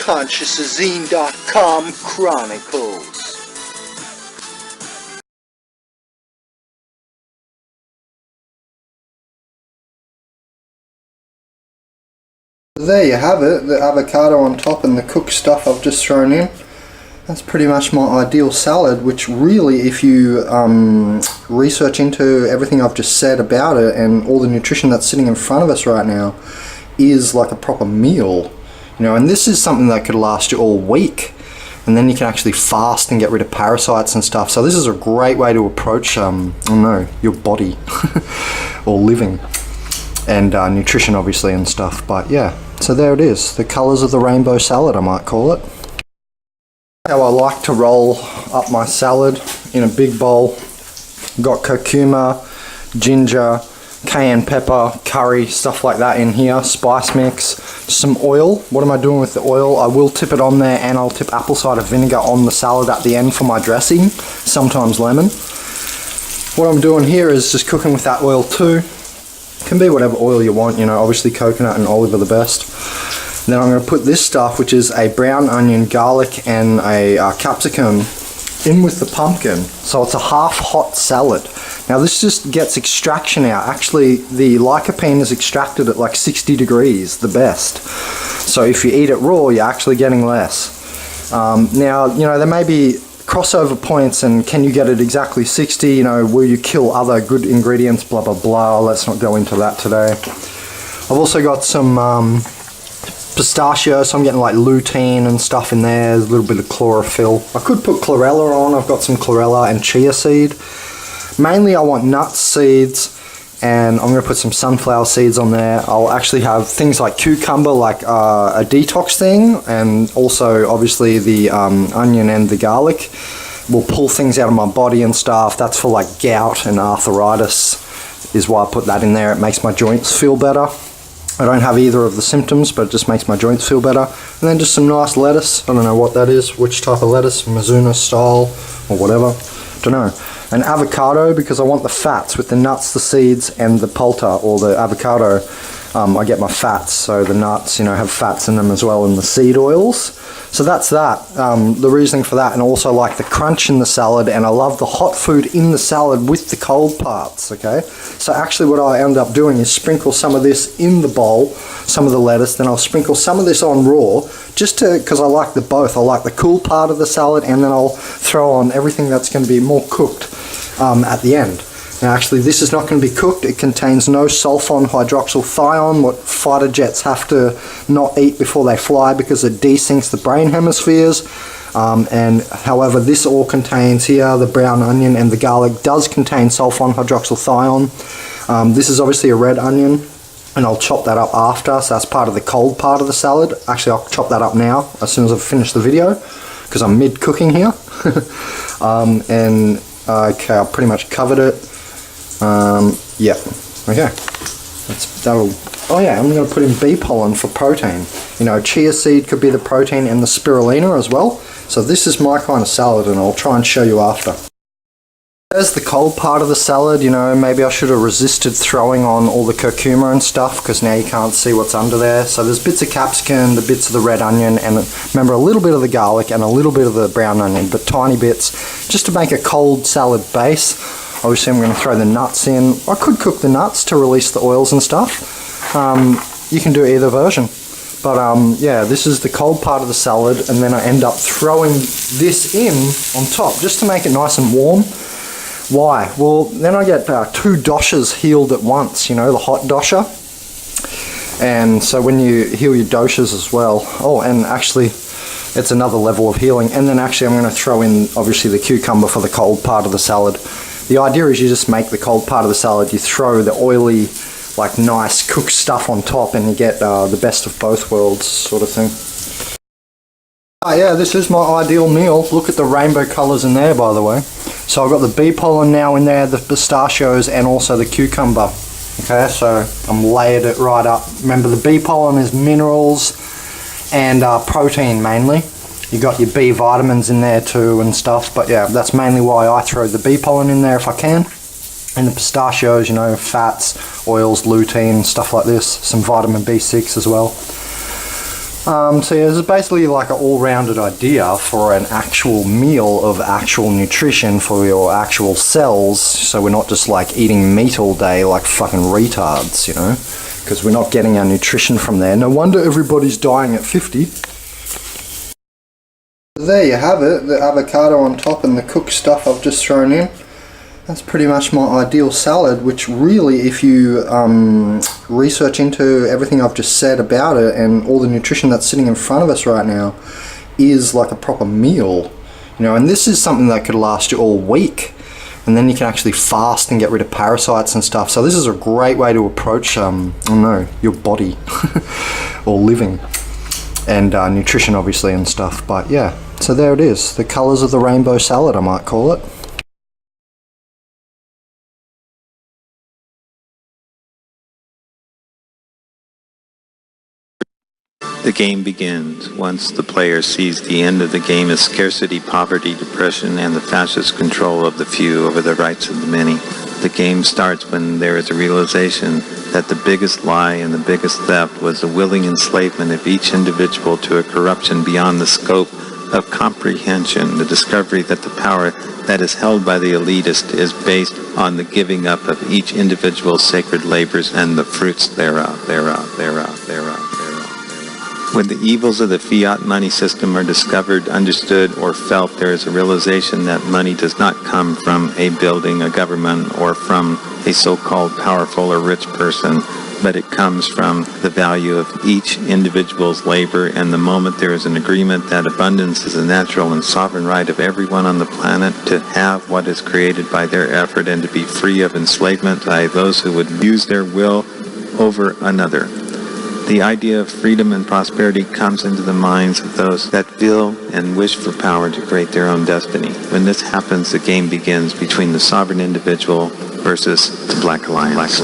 consciousazine.com Chronicles. There you have it, the avocado on top and the cooked stuff I've just thrown in. That's pretty much my ideal salad, which really, if you research into everything I've just said about it and all the nutrition that's sitting in front of us right now, is like a proper meal. You know, and this is something that could last you all week, and then you can actually fast and get rid of parasites and stuff. So this is a great way to approach, I don't know, your body or living, and nutrition obviously and stuff. But yeah, so there it is, the colours of the rainbow salad, I might call it. How I like to roll up my salad in a big bowl. Got curcuma, ginger, cayenne pepper, curry, stuff like that in here, spice mix, some oil. What am I doing with the oil? I will tip it on there, and I'll tip apple cider vinegar on the salad at the end for my dressing, sometimes lemon. What I'm doing here is just cooking with that oil too. Can be whatever oil you want, you know, obviously coconut and olive are the best. Then I'm going to put this stuff, which is a brown onion, garlic and a capsicum, in with the pumpkin. So it's a half hot salad. Now this just gets extraction out. Actually the lycopene is extracted at like 60 degrees, the best. So if you eat it raw, you're actually getting less. Now, you know, there may be crossover points, and can you get it exactly 60? You know, will you kill other good ingredients, blah blah blah. Let's not go into that today. I've also got some pistachio, so I'm getting like lutein and stuff in there, a little bit of chlorophyll. I could put chlorella on. I've got some chlorella and chia seed. Mainly I want nuts, seeds, and I'm going to put some sunflower seeds on there. I'll actually have things like cucumber, like a detox thing, and also obviously the onion and the garlic will pull things out of my body and stuff. That's for like gout and arthritis, is why I put that in there. It makes my joints feel better. I don't have either of the symptoms, but it just makes my joints feel better. And then just some nice lettuce. I don't know what that is, which type of lettuce, Mizuna style or whatever. Don't know. An avocado, because I want the fats with the nuts, the seeds and the pulta, or the avocado. I get my fats, so the nuts, you know, have fats in them as well, and the seed oils. So that's that, the reasoning for that. And also like the crunch in the salad, and I love the hot food in the salad with the cold parts, okay? So actually what I end up doing is sprinkle some of this in the bowl, some of the lettuce, then I'll sprinkle some of this on raw, just to, because I like the both. I like the cool part of the salad, and then I'll throw on everything that's going to be more cooked at the end. Now actually this is not going to be cooked. It contains no sulfon hydroxylthione, what fighter jets have to not eat before they fly because it desinks the brain hemispheres. And however, this all contains here, the brown onion and the garlic does contain sulfon hydroxylthione. This is obviously a red onion, and I'll chop that up after, so that's part of the cold part of the salad. Actually I'll chop that up now as soon as I've finished the video, because I'm mid cooking here. Okay, I've pretty much covered it. Yeah, okay. That'll. Oh yeah, I'm going to put in bee pollen for protein. You know, chia seed could be the protein, and the spirulina as well. So this is my kind of salad, and I'll try and show you after. There's the cold part of the salad. You know, maybe I should have resisted throwing on all the curcuma and stuff, because now you can't see what's under there. So there's bits of capsicum, the bits of the red onion, and remember a little bit of the garlic and a little bit of the brown onion, but tiny bits, just to make a cold salad base. Obviously I'm going to throw the nuts in. I could cook the nuts to release the oils and stuff. You can do either version. But yeah, this is the cold part of the salad, and then I end up throwing this in on top just to make it nice and warm. Why? Well, then I get 2 doshas healed at once, you know, the hot dosha. And so when you heal your doshas as well, oh, and actually it's another level of healing. And then actually I'm going to throw in obviously the cucumber for the cold part of the salad. The idea is you just make the cold part of the salad, you throw the oily, like nice cooked stuff on top, and you get the best of both worlds sort of thing. Yeah, this is my ideal meal. Look at the rainbow colours in there, by the way. So I've got the bee pollen now in there, the pistachios, and also the cucumber. Okay, so I'm layered it right up. Remember, the bee pollen is minerals and protein mainly. You got your B vitamins in there too and stuff, but yeah, that's mainly why I throw the bee pollen in there if I can. And the pistachios, you know, fats, oils, lutein, stuff like this. Some vitamin B6 as well. So yeah, this is basically like an all-rounded idea for an actual meal of actual nutrition for your actual cells, so we're not just like eating meat all day like fucking retards, you know, because we're not getting our nutrition from there. No wonder everybody's dying at 50. There you have it, the avocado on top and the cooked stuff I've just thrown in. That's pretty much my ideal salad, which really, if you research into everything I've just said about it and all the nutrition that's sitting in front of us right now, is like a proper meal. You know, and this is something that could last you all week. And then you can actually fast and get rid of parasites and stuff. So this is a great way to approach, I don't know, your body or living. And nutrition, obviously, and stuff. But yeah, so there it is. The colours of the rainbow salad, I might call it. The game begins once the player sees the end of the game as scarcity, poverty, depression, and the fascist control of the few over the rights of the many. The game starts when there is a realization that the biggest lie and the biggest theft was the willing enslavement of each individual to a corruption beyond the scope of comprehension, the discovery that the power that is held by the elitist is based on the giving up of each individual's sacred labors and the fruits thereof. When the evils of the fiat money system are discovered, understood, or felt, there is a realization that money does not come from a building, a government, or from a so-called powerful or rich person, but it comes from the value of each individual's labor, and the moment there is an agreement that abundance is a natural and sovereign right of everyone on the planet to have what is created by their effort and to be free of enslavement by those who would use their will over another. The idea of freedom and prosperity comes into the minds of those that feel and wish for power to create their own destiny. When this happens, the game begins between the sovereign individual versus the Black Alliance.